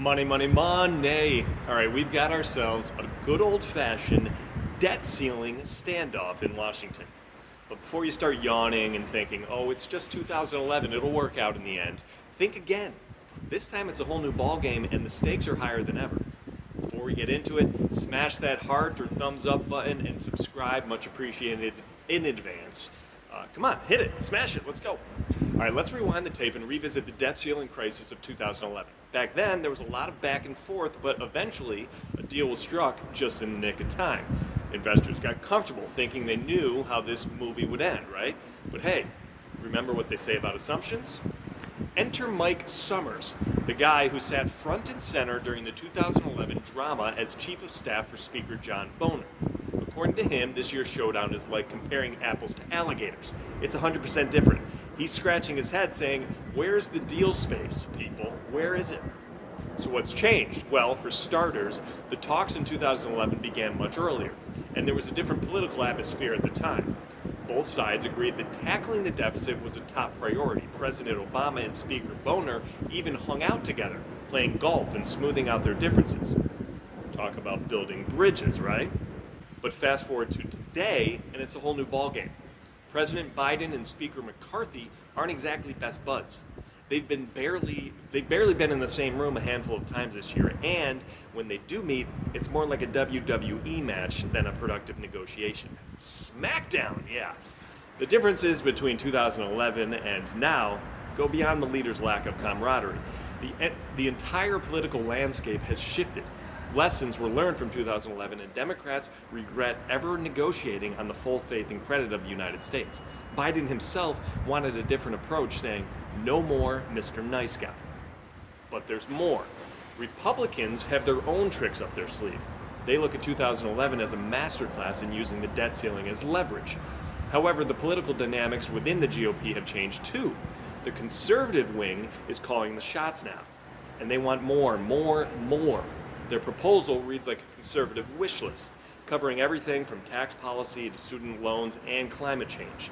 Money, money, money. All right, we've got ourselves a good old-fashioned debt ceiling standoff in Washington. But before you start yawning and thinking, oh, it's just 2011, it'll work out in the end, think again. This time it's a whole new ball game and the stakes are higher than ever. Before we get into it, smash that heart or thumbs up button and subscribe, much appreciated in advance. Come on, hit it, smash it, let's go. All right, let's rewind the tape and revisit the debt ceiling crisis of 2011. Back then, there was a lot of back and forth, but eventually a deal was struck just in the nick of time. Investors got comfortable thinking they knew how this movie would end, right? But hey, remember what they say about assumptions? Enter Mike Summers, the guy who sat front and center during the 2011 drama as Chief of Staff for Speaker John Boehner. According to him, this year's Showdown is like comparing apples to alligators. It's 100% different. He's scratching his head saying, where's the deal space, people? Where is it? So what's changed? Well, for starters, the talks in 2011 began much earlier, and there was a different political atmosphere at the time. Both sides agreed that tackling the deficit was a top priority. President Obama and Speaker Boehner even hung out together, playing golf and smoothing out their differences. Talk about building bridges, right? But fast forward to today, and it's a whole new ballgame. President Biden and Speaker McCarthy aren't exactly best buds. They've barely been in the same room a handful of times this year, and when they do meet, it's more like a WWE match than a productive negotiation. SmackDown, yeah. The differences between 2011 and now go beyond the leaders' lack of camaraderie. The entire political landscape has shifted. Lessons were learned from 2011, and Democrats regret ever negotiating on the full faith and credit of the United States. Biden himself wanted a different approach, saying, no more Mr. Nice Guy. But there's more. Republicans have their own tricks up their sleeve. They look at 2011 as a masterclass in using the debt ceiling as leverage. However, the political dynamics within the GOP have changed too. The conservative wing is calling the shots now, and they want more. Their proposal reads like a conservative wish list, covering everything from tax policy to student loans and climate change.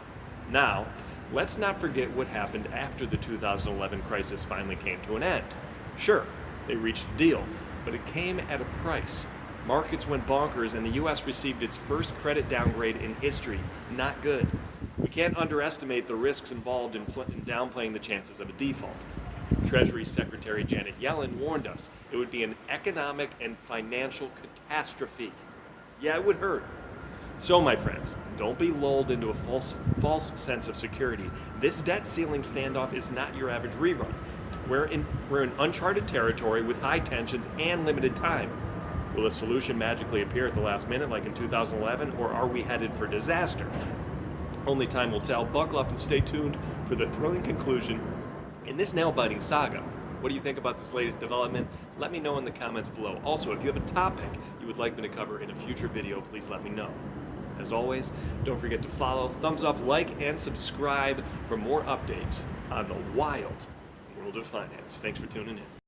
Now, let's not forget what happened after the 2011 crisis finally came to an end. Sure, they reached a deal, but it came at a price. Markets went bonkers and the U.S. received its first credit downgrade in history. Not good. We can't underestimate the risks involved in downplaying the chances of a default. Treasury Secretary Janet Yellen warned us it would be an economic and financial catastrophe. Yeah, it would hurt. So, my friends, don't be lulled into a false sense of security. This debt ceiling standoff is not your average rerun. We're in uncharted territory with high tensions and limited time. Will a solution magically appear at the last minute like in 2011, or are we headed for disaster? Only time will tell. Buckle up and stay tuned for the thrilling conclusion in this nail-biting saga. What do you think about this latest development? Let me know in the comments below. Also, if you have a topic you would like me to cover in a future video, please let me know. As always, don't forget to follow, thumbs up, like, and subscribe for more updates on the wild world of finance. Thanks for tuning in.